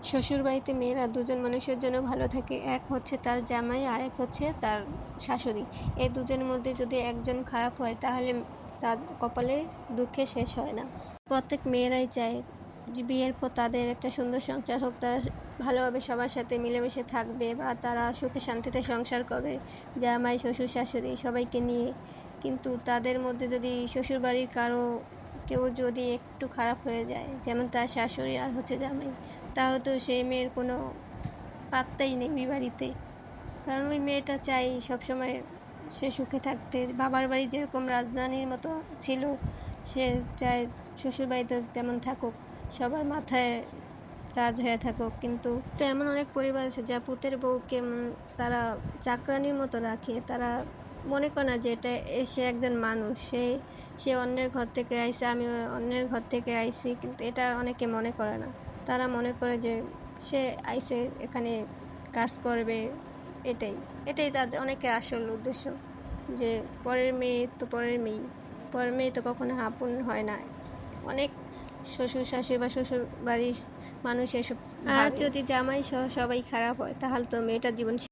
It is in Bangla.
শ্বশুরবাড়িতে মেয়েরা দুজন মানুষের জন্য ভালো থাকে। এক হচ্ছে তার জামাই, আর এক হচ্ছে তার শাশুড়ি। এই দুজনের মধ্যে যদি একজন খারাপ হয় তাহলে তার কপালে দুঃখে শেষ হয় না। প্রত্যেক মেয়েরাই চায় যে বিয়ের পর তাদের একটা সুন্দর সংসার হোক, তারা ভালোভাবে সবার সাথে মিলেমিশে থাকবে বা তারা সুখে শান্তিতে সংসার করবে, জামাই শ্বশুর শাশুড়ি সবাইকে নিয়ে। কিন্তু তাদের মধ্যে যদি শ্বশুরবাড়ির কেউ যদি একটু খারাপ হয়ে যায়, যেমন তার শাশুড়ি আর হচ্ছে জামাই, তাহলে তো সেই মেয়ের কোনো পাত্তাই নেই ওই বাড়িতে। কারণ ওই মেয়েটা চাই সবসময় সে সুখে থাকতে। বাবার বাড়ি যেরকম রাজধানীর মতো ছিল, সে চায় শ্বশুরবাড়িতে তেমন থাকুক, সবার মাথায় তাজ হয়ে থাকুক। কিন্তু তো এমন অনেক পরিবার আছে যা পুতের বউকে তারা চাকরানির মতো রাখে। তারা মনে করে না যে সে একজন মানুষ, সে অন্যের ঘর থেকে আইছে, আমি অন্যের ঘর থেকে আইছি। কিন্তু এটা অনেকে মনে করে না। তারা মনে করে যে সে আইছে এখানে কাজ করবে, এটাই এটাই তাদের অনেকের আসল উদ্দেশ্য। যে পরের মেয়ে তো কখনো আপন হয় না। অনেক শ্বশুর শাশুড়ি বা শ্বশুর বাড়ির মানুষ এসব। আর যদি জামাই সহ সবাই খারাপ হয় তাহলে তো মেয়েটার জীবন